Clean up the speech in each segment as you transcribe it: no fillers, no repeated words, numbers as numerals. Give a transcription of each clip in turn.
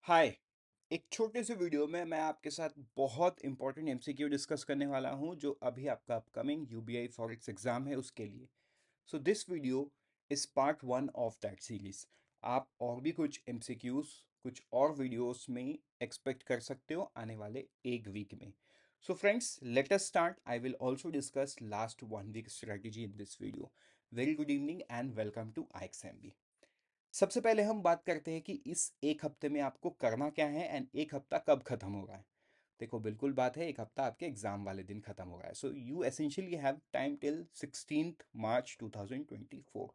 हाय। एक छोटे से वीडियो में मैं आपके साथ बहुत इंपॉर्टेंट एमसीक्यू डिस्कस करने वाला हूं जो अभी आपका अपकमिंग यूबीआई फॉरेक्स एग्जाम है उसके लिए। So this video is part one of that series. आप और भी कुछ एमसीक्यूज कुछ और वीडियोस में एक्सपेक्ट कर सकते हो आने वाले एक वीक में। So friends, let us start. I will also discuss last one week strategy in this video. Very good evening and welcome to IXMB। सबसे पहले हम बात करते हैं कि इस एक हफ्ते में आपको करना क्या है एंड एक हफ्ता कब खत्म हो रहा है। देखो, बिल्कुल बात है, एक हफ्ता आपके एग्जाम वाले दिन खत्म हो रहा है। So you essentially have time till 16 मार्च 2024।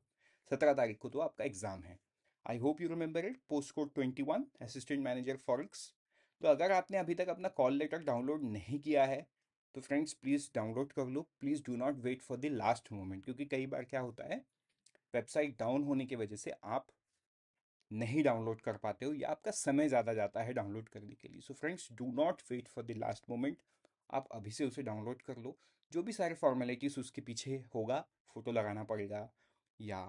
17 तारीख को तो आपका एग्जाम है। आई hope you remember it. Post code 21, assistant manager forex. तो अगर आपने अभी तक अपना कॉल लेटर डाउनलोड नहीं किया है तो फ्रेंड्स प्लीज़ डाउनलोड कर लो। Please do not wait for the last moment, क्योंकि कई बार क्या होता है, वेबसाइट डाउन होने की वजह से आप नहीं डाउनलोड कर पाते हो या आपका समय ज़्यादा जाता है डाउनलोड करने के लिए। So friends, do not wait for the last moment. आप अभी से उसे डाउनलोड कर लो। जो भी सारे फॉर्मेलिटीज उसके पीछे होगा, फोटो लगाना पड़ेगा या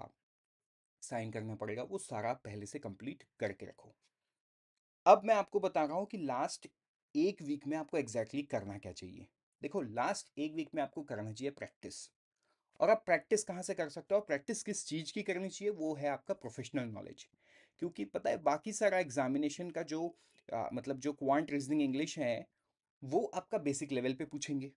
साइन करना पड़ेगा, वो सारा पहले से कंप्लीट करके रखो। अब मैं आपको बता रहा हूँ कि लास्ट एक वीक में आपको एग्जैक्टली करना क्या चाहिए। देखो, लास्ट एक वीक में आपको करना चाहिए प्रैक्टिस। और आप प्रैक्टिस कहाँ से कर सकते हो, प्रैक्टिस किस चीज़ की करनी चाहिए, वो है आपका प्रोफेशनल नॉलेज। क्योंकि पता है, बाकी सारा एग्जामिनेशन का जो मतलब जो क्वांट रीजनिंग इंग्लिश है, वो आपका बेसिक लेवल पे पूछेंगे।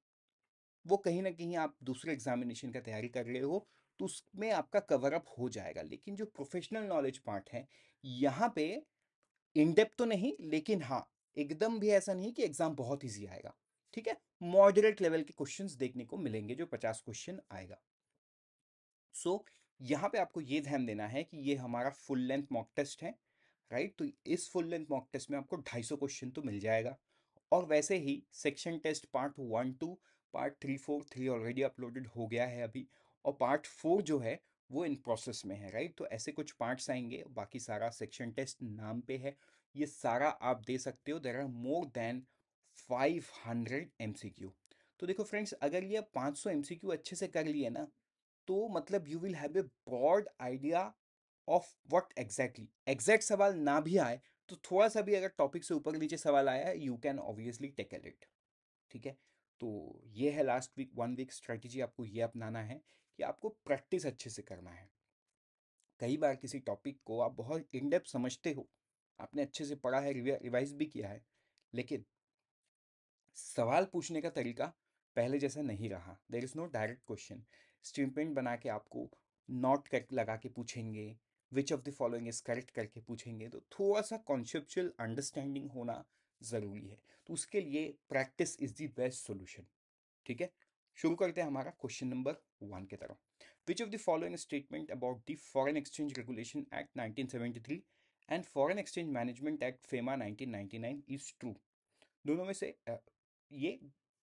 वो कहीं ना कहीं आप दूसरे एग्जामिनेशन का तैयारी कर रहे हो तो उसमें आपका कवर अप हो जाएगा। लेकिन जो प्रोफेशनल नॉलेज पार्ट है, यहाँ पे इन डेप्थ तो नहीं, लेकिन हाँ, एकदम भी ऐसा नहीं कि एग्जाम बहुत ईजी आएगा। ठीक है, मॉडरेट लेवल के क्वेश्चंस देखने को मिलेंगे, जो 50 क्वेश्चन आएगा। सो यहाँ पे आपको ये ध्यान देना है कि ये हमारा फुल लेंथ मॉक टेस्ट है, राइट। तो इस फुल लेंथ मॉक टेस्ट में आपको 250 क्वेश्चन तो मिल जाएगा। और वैसे ही section test part 1 2, part 3 4, 3 already uploaded हो गया है अभी, और पार्ट 4 जो है वो इन प्रोसेस में है, राइट। तो ऐसे कुछ पार्ट्स आएंगे, बाकी सारा सेक्शन टेस्ट नाम पे है। ये सारा आप दे सकते हो। There are more than 500 MCQ। तो देखो फ्रेंड्स, अगर ये 500 MCQ अच्छे से कर लिए ना, तो मतलब you will have a broad idea of what exactly. Exact सवाल ना भी आए तो थोड़ा सा भी अगर टॉपिक से ऊपर नीचे सवाल आया है, you can obviously tackle it. ठीक है। तो ये है लास्ट वीक 1 वीक स्ट्रेटजी। आपको ये अपनाना है कि आपको प्रैक्टिस अच्छे से करना है। कई बार किसी टॉपिक को आप बहुत इन डेप्थ समझते हो, आपने अच्छे से पढ़ा है, रिवाइज भी किया है, लेकिन सवाल पूछने का तरीका पहले जैसा नहीं रहा। There is no direct question. Statement बना के आपको नॉट कर लगा के पूछेंगे, which of the following is correct करके पूछेंगे, तो थोड़ा सा कॉन्सेप्चुअल अंडरस्टैंडिंग होना ज़रूरी है। तो उसके लिए practice is the best solution. ठीक है, शुरू करते हैं हमारा क्वेश्चन नंबर 1 की तरफ। विच of the following statement about the foreign exchange regulation act 1973 and foreign exchange management act FEMA 1999 is true. दोनों में से ये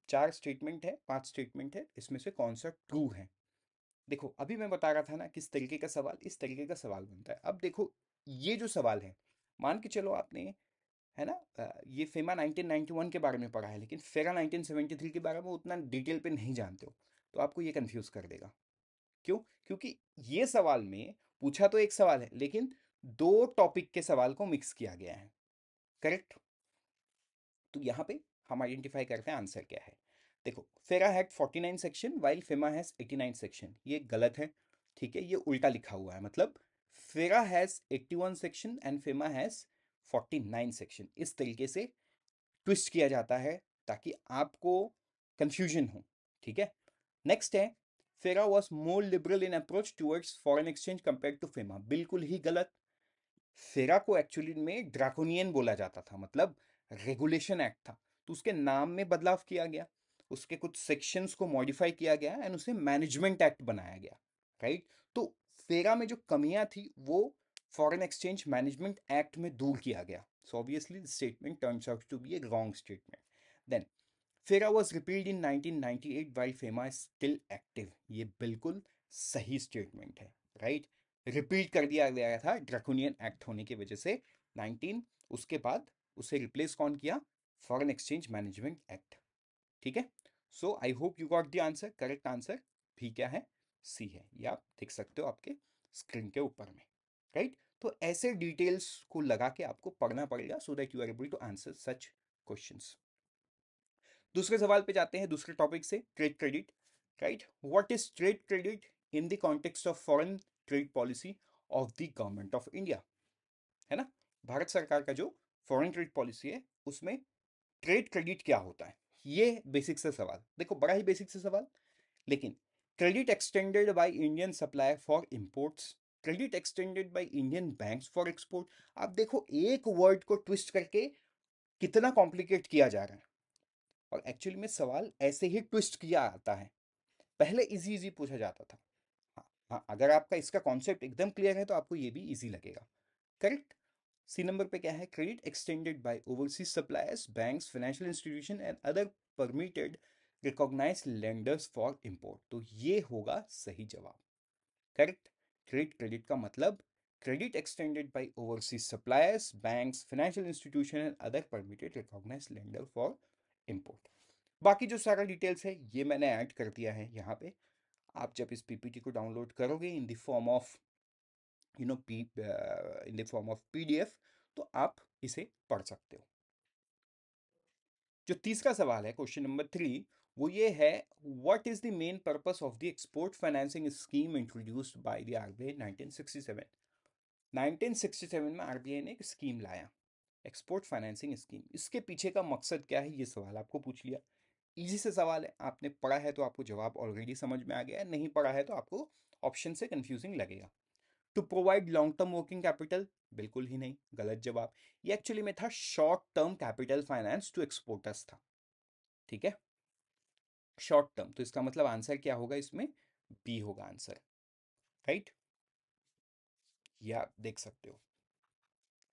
4 स्टेटमेंट है, 5 स्टेटमेंट है, इसमें से कौन सा ट्रू है। देखो, अभी मैं बता रहा था ना किस तरीके का सवाल, इस तरीके का सवाल बनता है। अब देखो, ये जो सवाल है, मान के चलो आपने, है ना, ये फेमा 1991 के बारे में पढ़ा है, लेकिन फेरा 1973 के बारे में उतना डिटेल पे नहीं जानते हो, तो आपको ये कंफ्यूज कर देगा। क्यों? क्योंकि ये सवाल में पूछा तो एक सवाल है, लेकिन दो टॉपिक के सवाल को मिक्स किया गया है। करेक्ट। तो यहाँ पे हम आइडेंटिफाई करते हैं आंसर क्या है। देखो, फेरा had 49 section while FEMA has 89 section, ये गलत है। ठीक है, ये उल्टा लिखा हुआ है, मतलब फेरा has 81 section and FEMA has 49 section. इस तरीके से ट्विस्ट किया जाता है ताकि आपको कंफ्यूजन हो। ठीक है। नेक्स्ट है, FERA was more liberal in approach towards foreign exchange compare to FEMA. बिल्कुल ही गलत। फेरा को एक्चुअली में ड्रैकोनियन बोला जाता था, मतलब रेगुलेशन एक्ट था, तो उसके नाम में बदलाव किया गया, उसके कुछ सेक्शंस को मॉडिफाई किया गया एंड उसे मैनेजमेंट एक्ट बनाया गया, राइट। तो फेरा में जो कमियां थी वो फॉरेन एक्सचेंज मैनेजमेंट एक्ट में दूर किया गया। So obviously statement turns out to be a wrong statement. Then FERA was repealed in 1998 while FEMA is still active. ये बिल्कुल सही स्टेटमेंट है, राइट। रिपीट कर दिया गया था ड्रैकोनियन एक्ट होने की वजह से 19, उसके बाद उसे रिप्लेस कौन किया? Foreign exchange management act. ठीक है। So I hope you got the answer. Correct answer भी क्या है? सी है, ये आप देख सकते हो आपके स्क्रीन के ऊपर में, राइट। तो ऐसे डिटेल्स को लगा के आपको पढ़ना पड़ेगा so that you are able to answer such questions. दूसरे सवाल पे जाते हैं, दूसरे टॉपिक से, trade credit. Right, what is trade credit in the context of foreign trade policy of the government of India? है ना, भारत सरकार का जो फॉरेन ट्रेड पॉलिसी है उसमें ट्रेड क्रेडिट क्या होता है, ये बेसिक से सवाल। देखो बड़ा ही बेसिक से सवाल, लेकिन credit extended by Indian supplier for imports, credit extended by Indian banks for export. आप देखो एक वर्ड को ट्विस्ट करके कितना कॉम्प्लिकेट किया जा रहा है, और एक्चुअली में सवाल ऐसे ही ट्विस्ट किया आता है, पहले इजी इजी पूछा जाता था। हाँ हाँ, अगर आपका इसका कॉन्सेप्ट एकदम क्लियर है तो आपको ये भी इजी लगेगा। करेक्ट। सी नंबर पे क्या है, credit extended by overseas suppliers, banks, financial institution and other permitted recognised lenders for import. तो ये होगा सही जवाब। करेक्ट। ट्रेड क्रेडिट का मतलब credit extended by overseas suppliers, banks, financial institution and other permitted recognised lender for import. बाकी जो सारा डिटेल्स है ये मैंने ऐड कर दिया है यहाँ पे। आप जब इस पीपीटी को डाउनलोड करोगे in the form of in the form of PDF, तो आप इसे पढ़ सकते हो। जो तीसरा सवाल है, क्वेश्चन नंबर 3, वो ये है, what is the main purpose of the export financing scheme introduced by the RBI 1967? 1967 में आरबीआई ने एक स्कीम लाया, एक्सपोर्ट फाइनेंसिंग स्कीम। इसके पीछे का मकसद क्या है, ये सवाल आपको पूछ लिया। इजी से सवाल है, आपने पढ़ा है तो आपको जवाब ऑलरेडी समझ में आ गया है, नहीं पढ़ा है तो आपको ऑप्शन से कंफ्यूजिंग लगेगा। To provide long term working capital, बिल्कुल ही नहीं, गलत जवाब। ये एक्चुअली में था short term capital finance to exporters था। ठीक है, शॉर्ट टर्म, तो इसका मतलब आंसर क्या होगा इसमें, बी होगा आंसर। राइट, ये आप देख सकते हो।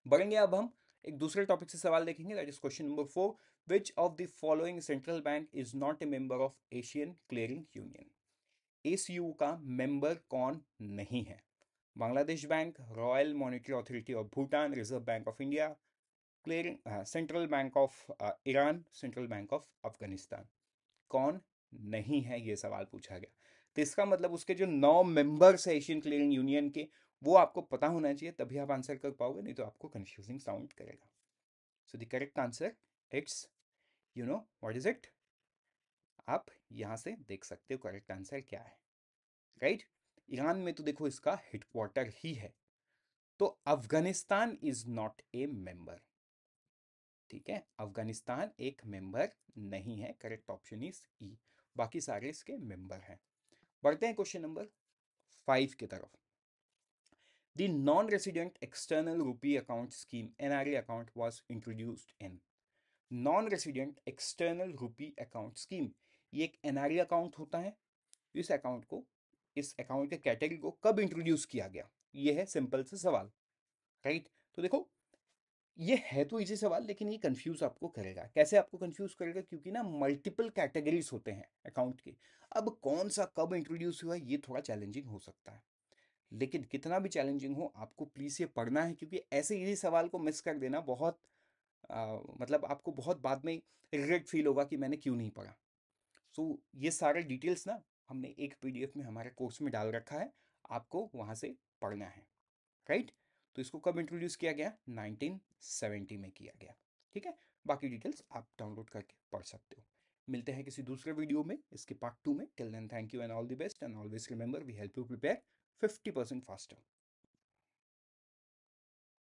बढ़ेंगे अब हम एक दूसरे टॉपिक से सवाल देखेंगे, that is question number 4, which of the following central bank is not a member of Asian clearing union? ACU का मेंबर कौन नहीं है? Bangladesh bank, royal monetary authority of Bhutan, reserve bank of India, clearing central bank of Iran, central bank of Afghanistan. कौन नहीं है, ये सवाल पूछा गया। तो इसका मतलब उसके जो 9 मेंबर्स है एशियन क्लियरिंग यूनियन के, वो आपको पता होना चाहिए, तभी आप आंसर कर पाओगे, नहीं तो आपको कंफ्यूजिंग साउंड करेगा। So the correct answer it's, you know what is it, आप यहां से देख सकते हो करेक्ट आंसर क्या है। राइट, ईरान में तो देखो इसका हेडक्वार्टर ही है। तो Afghanistan is not a member. ठीक है, अफगानिस्तान एक मेंबर नहीं है, करेक्ट ऑप्शन इज ई। बाकी सारे इसके मेंबर हैं। बढ़ते हैं क्वेश्चन नंबर 5 की तरफ। द नॉन रेसिडेंट एक्सटर्नल रूपी account scheme NRA account was introduced in. Non resident external रूपी अकाउंट स्कीम, ये एक एनआरए अकाउंट होता है। इस अकाउंट को, इस अकाउंट के कैटेगरी को कब इंट्रोड्यूस किया गया, ये है सिंपल से सवाल। राइट, तो देखो ये है तो इजी सवाल, लेकिन ये कंफ्यूज आपको करेगा। कैसे आपको कंफ्यूज करेगा, क्योंकि ना मल्टीपल कैटेगरीज होते हैं अकाउंट के। अब कौन सा कब इंट्रोड्यूस हुआ ये थोड़ा चैलेंजिंग हो सकता है, लेकिन कितना भी चैलेंजिंग हो आपको प्लीज ये पढ़ना है, क्योंकि ऐसे इजी सवाल को मिस कर देना बहुत मतलब आपको बहुत बाद में रिग्रेट फील होगा कि मैंने क्यों नहीं पढ़ा। सो ये सारे डिटेल्स ना हमने एक पीडीएफ में हमारे कोर्स में डाल रखा है, आपको वहाँ से पढ़ना है। राइट, तो इसको कब इंट्रोड्यूस किया गया, 1970 में किया गया। ठीक है, बाकी डिटेल्स आप डाउनलोड करके पढ़ सकते हो। मिलते हैं किसी दूसरे वीडियो में, इसके पार्ट 2 में। Till then thank you and all the best, and always remember we help you prepare 50% faster.